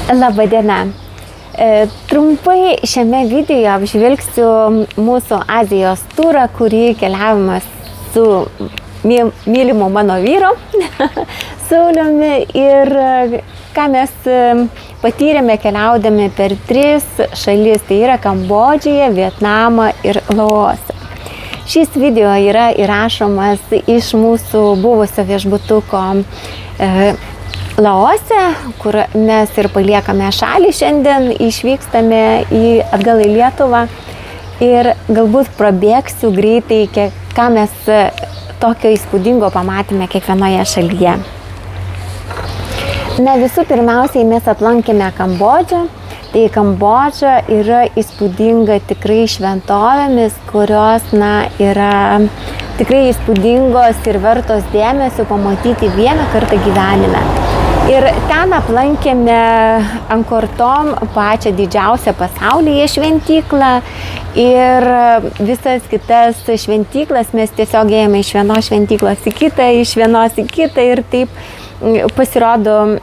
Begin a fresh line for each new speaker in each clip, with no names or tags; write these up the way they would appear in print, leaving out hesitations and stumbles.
Labadiena. Trumpai šiame video apžvelgsiu mūsų Azijos turą, kurį keliavimas su mylimu mano vyru, Sauliumi, ir ką mes patyrėme keliaudami per 3 šalis, tai yra Kambodžiją, Vietnamą ir Laosą. Šis video yra įrašomas iš mūsų buvusio viešbutuko Laose, kur mes ir paliekame šalį šiandien, išvykstame atgal į Lietuvą ir galbūt prabėgsiu greitai, ką mes tokio įspūdingo pamatėme kiekvienoje šalyje. Visų pirmiausiai mes aplankėme Kambodžą. Tai Kambodža yra įspūdinga tikrai šventovėmis, kurios yra tikrai įspūdingos ir vertos dėmesio pamatyti vieną kartą gyvenime. Ir ten aplankėme Angkor Thom, pačią didžiausią pasaulyje šventyklą, ir visas kitas šventyklas mes tiesiog ėjome iš vienos šventyklos į kitą, iš vienos į kitą, ir taip pasirodo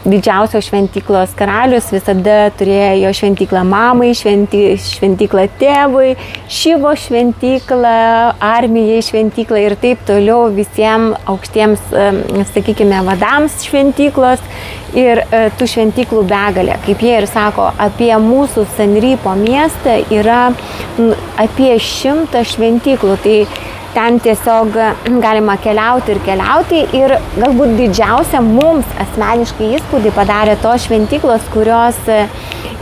didžiausios šventyklos karalius visada turėjo šventyklą mamai, šventyklą tėvui, Šivo šventyklą, armijai šventyklą ir taip toliau visiems aukštiems, sakykime, vadams šventyklos ir tų šventyklų begalė. Kaip jie ir sako, apie mūsų Sanripo miestą yra apie 100 šventyklų. Tai ten tiesiog galima keliauti ir galbūt didžiausia mums asmeniškai įspūdį padarė tos šventyklos, kurios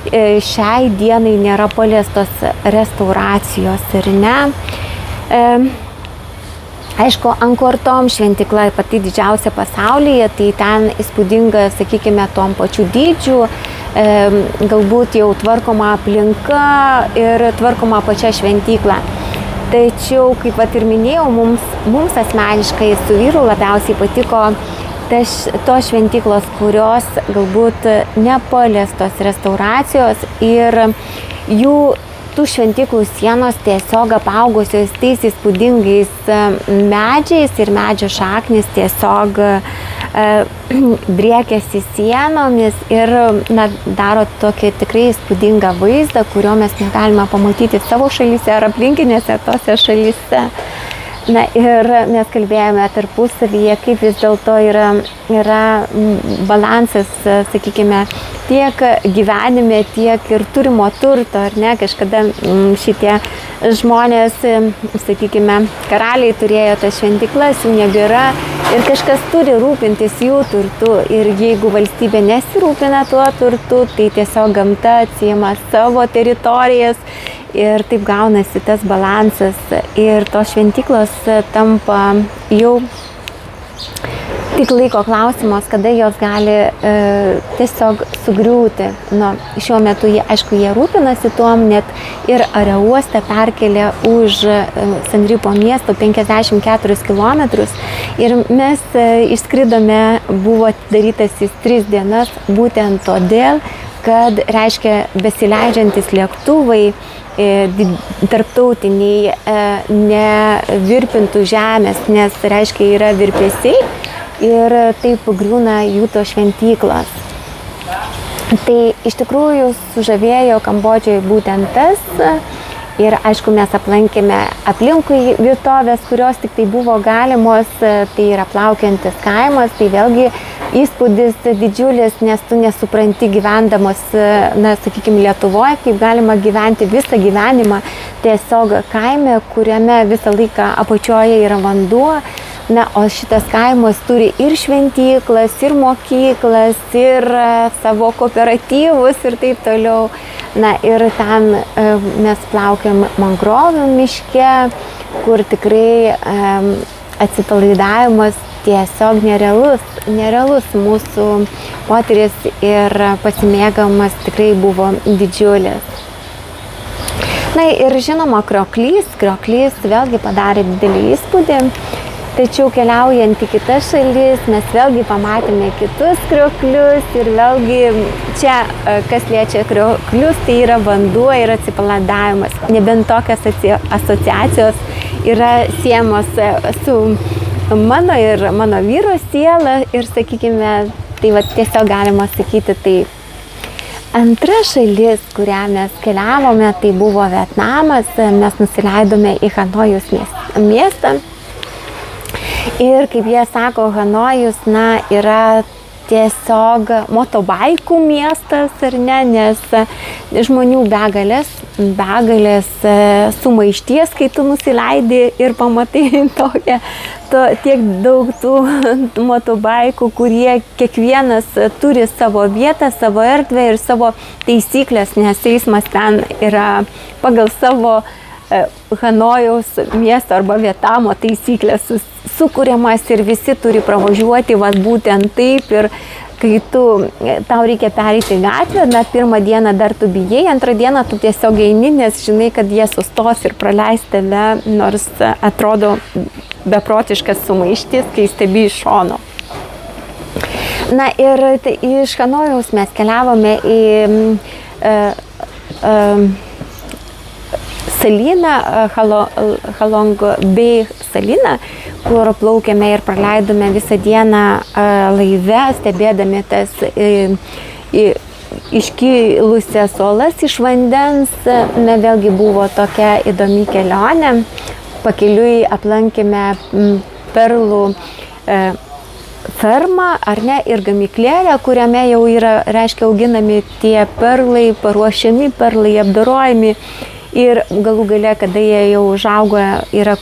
šiai dienai nėra paliestos restauracijos ir ne. Aišku, Angkor Thom šventykla pati didžiausia pasaulyje, tai ten įspūdinga, sakykime, tom pačių dydžių, galbūt jau tvarkoma aplinka ir tvarkoma pačia šventykla. Tačiau, kaip ir minėjau, mums asmeniškai su vyru labiausiai patiko tos šventyklos, kurios galbūt nepaliestos restauracijos ir tų šventyklų sienos tiesiog apaugusios tais įspūdingais medžiais ir medžio šaknis tiesiog driekiasi sienomis ir daro tokį tikrai įspūdingą vaizdą, kurio mes negalime pamatyti savo šalyse ar aplinkinėse tose šalyse. Ir mes kalbėjome tarpusavyje, kaip vis dėlto yra balansas, sakykime, tiek gyvenime, tiek ir turimo turto, ar ne? Kažkada šitie žmonės, sakykime, karaliai turėjo tas šventyklas, jų nebėra ir kažkas turi rūpintis jų turtu. Ir jeigu valstybė nesirūpina tuo turtu, tai tiesiog gamta atsiima savo teritorijas. Ir taip gaunasi tas balansas ir tos šventyklos tampa jau tik laiko klausimas, kada jos gali tiesiog sugriūti. Šiuo metu jie rūpinasi tuom, net ir aerouostą perkelė už Sanripo miesto 54 kilometrus. Ir mes išskridome, buvo atidarytas jis 3 dienas, būtent todėl, kad reiškia besileidžiantis lėktuvai tarptautiniai nevirpintų žemės, nes reiškia yra virpesiai ir taip griūna jų to šventyklos. Tai iš tikrųjų sužavėjo Kambodžoje būtent tas. Ir aišku, mes aplankėme aplinkui vietovės, kurios tik tai buvo galimos, tai yra plaukiantis kaimas, tai vėlgi įspūdis didžiulis, nes tu nesupranti gyvendamas, sakykime, Lietuvoje, kaip galima gyventi visą gyvenimą tiesiog kaime, kuriame visą laiką apačioje yra vanduo. O šitas kaimas turi ir šventyklas, ir mokyklas, ir savo kooperatyvus ir taip toliau. Ir ten mes plaukiam mangrovių miške, kur tikrai atsipalaidavimas tiesiog nerealus mūsų potyris ir pasimėgavimas tikrai buvo didžiulis. Ir žinoma, krioklys vėlgi padarė didelį įspūdį. Tačiau keliaujant į kitas šalis, mes vėlgi pamatėme kitus krioklius ir vėlgi čia, kas liečia krioklius, tai yra vanduo ir atsipalaidavimas. Nebent tokios asociacijos yra siejamos su mano ir mano vyro siela ir, sakykime, Tai va tiesiog galima sakyti taip. Antra šalis, kurią mes keliavome, tai buvo Vietnamas. Mes nusileidome į Hanojus miestą. Ir kaip jie sako, Hanojus, yra tiesiog motobaikų miestas, ar ne, nes žmonių begalės sumaišties, kai tu nusileidi ir pamatai tiek daug tų motobaikų, kurie kiekvienas turi savo vietą, savo erdvę ir savo taisyklės, nes eismas ten yra pagal savo Hanojaus miesto arba Vietnamo taisyklės sukuriamas ir visi turi pravažiuoti būtent taip. Ir kai tau reikia pereiti gatvę, pirmą dieną dar tu bijai, antrą dieną tu tiesiog eini, nes žinai, kad jie sustos ir praleis tave, nors atrodo beprotiškas sumaištis, kai stebi iš šono. Ir iš Hanojaus mes keliavome į salyną, Halong Bay salyną, kur plaukėme ir praleidome visą dieną laive, stebėdami tas iškilusias uolas iš vandens. Vėlgi buvo tokia įdomi kelionė. Pakeliui aplankėme perlų fermą, ir gamyklėlę, kuriame jau yra, auginami tie perlai, paruošiami perlai, apdorojami. Ir galų gale, kada jie jau užaugo, yra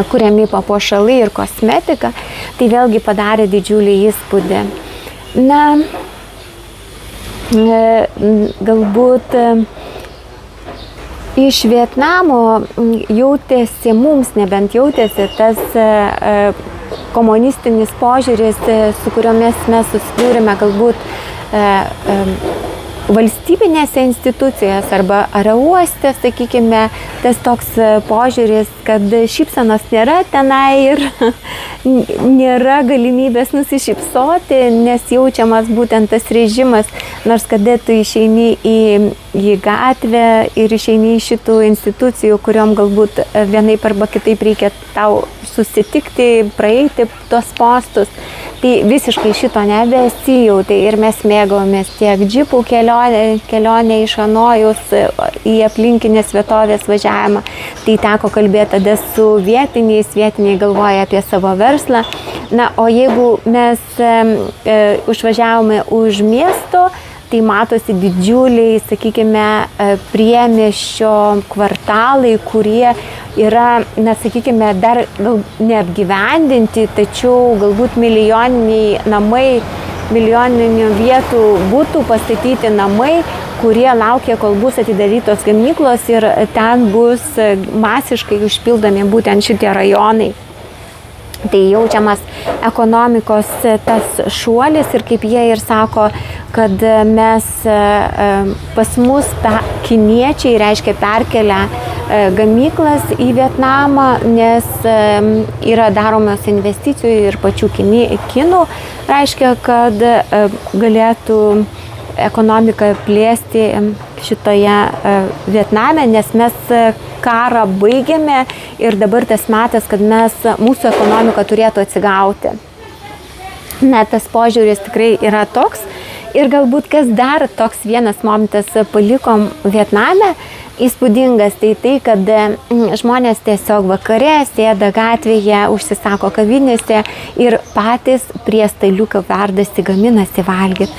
kuriami papuošalai ir kosmetika, tai vėlgi padarė didžiulį įspūdį. Galbūt iš Vietnamo mums nebent jautėsi tas komunistinis požiūris, su kuriomis mes susidūrėme galbūt valstybinėse institucijose arba aerouoste, sakykime, tas toks požiūris, kad šypsenos nėra tenai ir nėra galimybės nusišypsoti, nes jaučiamas būtent tas režimas, nors kada tu išeini į gatvę ir išeini iš šitų institucijų, kuriuom galbūt vienaip arba kitaip reikia tau susitikti, praeiti tuos postus, tai visiškai šito nebesijautė ir mes mėgavomės tiek džipų kelionę iš Hanojaus į aplinkinės vietovės važiavimą. Tai teko kalbėti tada su vietiniai galvoja apie savo verslą. O jeigu mes užvažiavome už miesto, tai matosi didžiuliai, sakykime, priemiesčio kvartalai, kurie yra, sakykime, dar neapgyvendinti, tačiau galbūt milijoniniai namai, milijoninių vietų būtų pastatyti namai, kurie laukia, kol bus atidarytos gamyklos ir ten bus masiškai užpildomi būtent šitie rajonai. Tai jaučiamas ekonomikos tas šuolis ir kaip jie ir sako, kad mes pas mus kiniečiai, reiškia, perkelia gamyklas į Vietnamą, nes yra daromos investicijų ir pačių kinų, reiškia, kad galėtų ekonomiką plėsti šitoje Vietname, nes mes karą baigėme ir dabar tas metas, kad mūsų ekonomika turėtų atsigauti. Tas požiūris tikrai yra toks. Ir galbūt kas dar toks vienas momentas palikom Vietname įspūdingas, tai kad žmonės tiesiog vakare sėda gatvėje, užsisako kavinėse ir patys prie staliuko verdasi, gaminasi valgyti.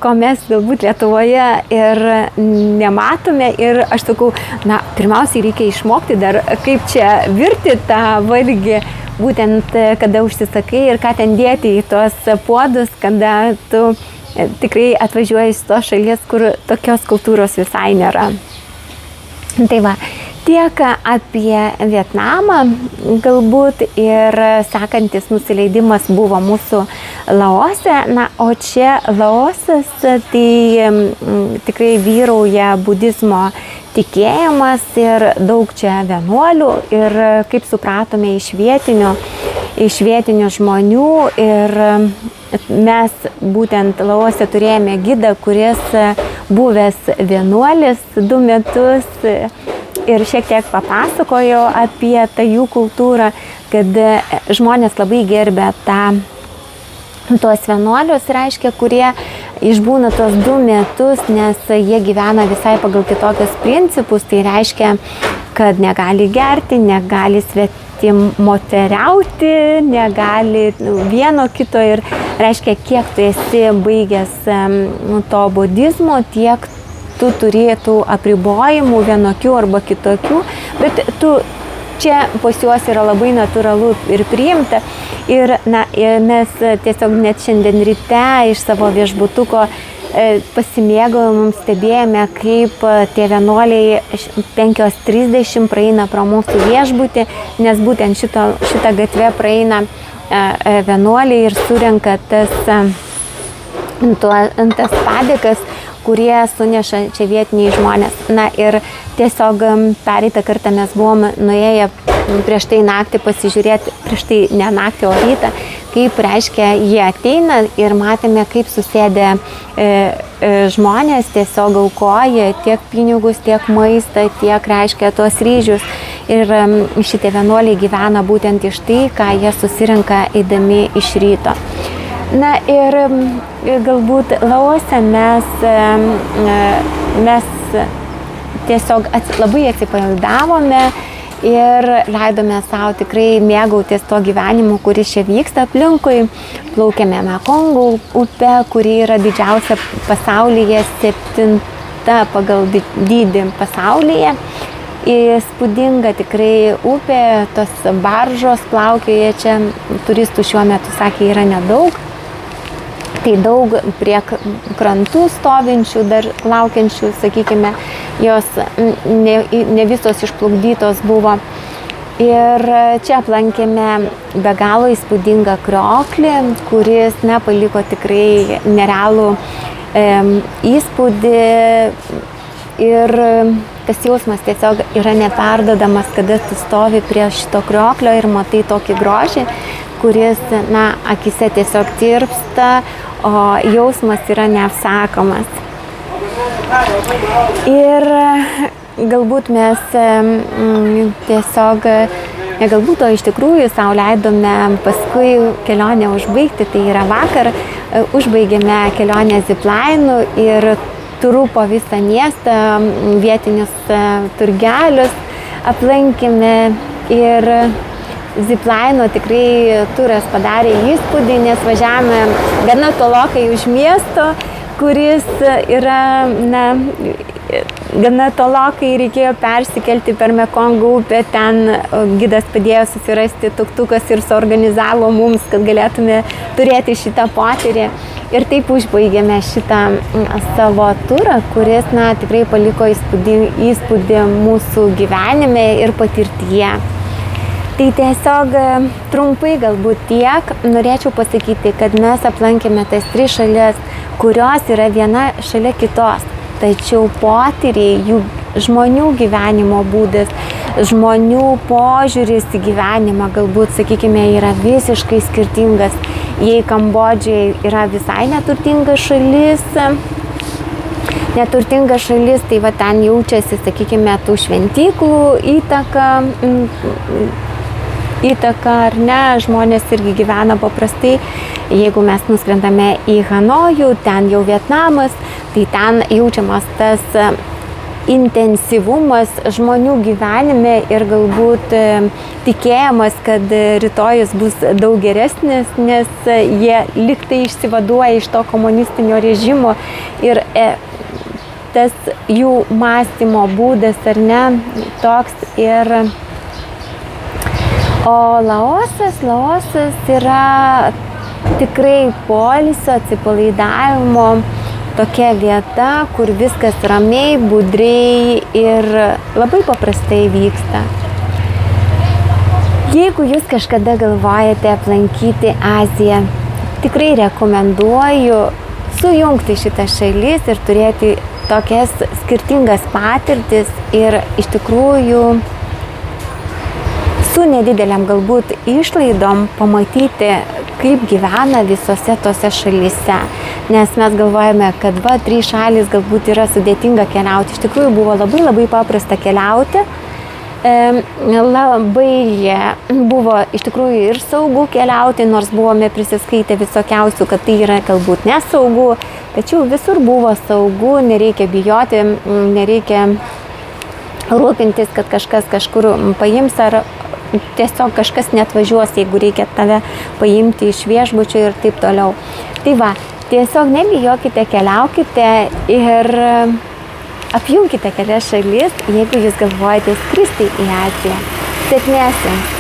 Ko mes galbūt Lietuvoje ir nematome ir aš sakau, pirmiausiai reikia išmokti dar, kaip čia virti tą valgį, būtent kada užsisakai ir ką ten dėti į tuos puodus, kada tu tikrai atvažiuoji iš tos šalies, kur tokios kultūros visai nėra. Tai va, tiek apie Vietnamą galbūt ir sekantis nusileidimas buvo mūsų Laose. O čia Laosas, tai tikrai vyrauja budizmo tikėjimas ir daug čia vienuolių ir kaip supratome iš vietinių žmonių ir mes būtent Laose turėjome gidą, kuris buvęs vienuolis 2 metus ir šiek tiek papasakojo apie tą jų kultūrą, kad žmonės labai gerbė tą tuos vienuolius, reiškia, kurie išbūna tos 2 metus, nes jie gyvena visai pagal kitokius principus. Tai reiškia, kad negali gerti, negali svetimoteriauti, negali vieno kito ir reiškia, kiek tu esi baigęs to budizmo, tiek tu turėtų apribojimų vienokių arba kitokių, bet tu čia pas juos yra labai natūralu ir priimta. Ir mes tiesiog net šiandien ryte iš savo viešbutuko pasimėgavimam stebėjome, kaip tie vienuoliai 5:30 praeina pro mūsų viešbutį, nes būtent šitą gatvę praeina vienuoliai ir surenka tas padėkas, kurie suneša čia vietiniai žmonės. Na ir tiesiog pereitą kartą mes buvom nuėję prieš tai naktį pasižiūrėti, prieš tai ne naktį, o rytą, kaip reiškia jie ateina ir matėme, kaip susėdė žmonės, tiesiog aukoja tiek pinigus, tiek maistą, tiek reiškia tuos ryžius. Ir šitie vienuoliai gyvena būtent iš tai, ką jie susirenka eidami iš ryto. Na ir galbūt Laose mes tiesiog labai atsipalaidavome ir leidome savo tikrai mėgautis to gyvenimu, kuris čia vyksta aplinkui. Plaukėme Mekongo upe, kuri yra didžiausia pasaulyje, 7 pagal dydį pasaulyje. Įspūdinga tikrai upė, tos baržos plaukioja čia, turistų šiuo metu, sakė, yra nedaug. Tai daug prie krantų stovinčių, dar laukiančių, sakykime, jos ne visos išplukdytos buvo. Ir čia aplankėme be galo įspūdingą krioklį, kuris paliko tikrai nerealų įspūdį. Ir tas jausmas tiesiog yra neperdodamas, kada tu stovi prie šito krioklio ir matai tokį grožį, kuris, akise tiesiog tirpsta, o jausmas yra neapsakomas. Ir galbūt mes tiesiog, negalbūt, o iš tikrųjų sau leidome paskui kelionę užbaigti, tai yra vakar užbaigėme kelionę ziplainu ir turu po visą miestą, vietinius turgelius aplankėme ir ziplaino tikrai turas padarė įspūdį, nes važiavome gana tolokai už miesto, kuris yra, gana tolokai reikėjo persikelti per Mekongo upę, ten gidas padėjo susirasti tuktukas ir suorganizavo mums, kad galėtume turėti šitą potyrį. Ir taip užbaigėme šitą savo turą, kuris tikrai paliko įspūdį mūsų gyvenime ir patirtyje. Tai tiesiog trumpai galbūt tiek norėčiau pasakyti, kad mes aplankėme tas 3 šalis, kurios yra viena šalia kitos. Tačiau potyriai, jų žmonių gyvenimo būdas, žmonių požiūris į gyvenimą galbūt, sakykime, yra visiškai skirtingas. Jei Kambodža yra visai neturtinga šalis, tai va ten jaučiasi, sakykime, tų šventyklų įtaka ar ne, žmonės irgi gyvena paprastai. Jeigu mes nuskrendame į Hanojų, ten jau Vietnamas, tai ten jaučiamas tas intensyvumas žmonių gyvenime ir galbūt tikėjimas, kad rytojus bus daug geresnis, nes jie liktai išsivaduoja iš to komunistinio režimo ir tas jų mąstymo būdas ar ne toks. Ir o Laosas yra tikrai poilsio, atsipalaidavimo tokia vieta, kur viskas ramiai, budriai ir labai paprastai vyksta. Jeigu jūs kažkada galvojate aplankyti Aziją, tikrai rekomenduoju sujungti šitas šalis ir turėti tokias skirtingas patirtis ir iš tikrųjų su nedideliam galbūt išlaidom pamatyti, kaip gyvena visose tose šalyse. Nes mes galvojame, kad 3 šalys galbūt yra sudėtinga keliauti. Iš tikrųjų buvo labai paprasta keliauti. Labai buvo iš tikrųjų ir saugu keliauti, nors buvome prisiskaitę visokiausių, kad tai yra galbūt nesaugu, tačiau visur buvo saugu, nereikia bijoti, nereikia rūpintis, kad kažkas kažkur paims ar tiesiog kažkas neatvažiuos, jeigu reikia tave paimti iš viešbučio ir taip toliau. Tai va, tiesiog nebijokite, keliaukite ir apjungkite kelias šalis, jeigu jūs galvojate skristi į Aziją. Sėkmės jums!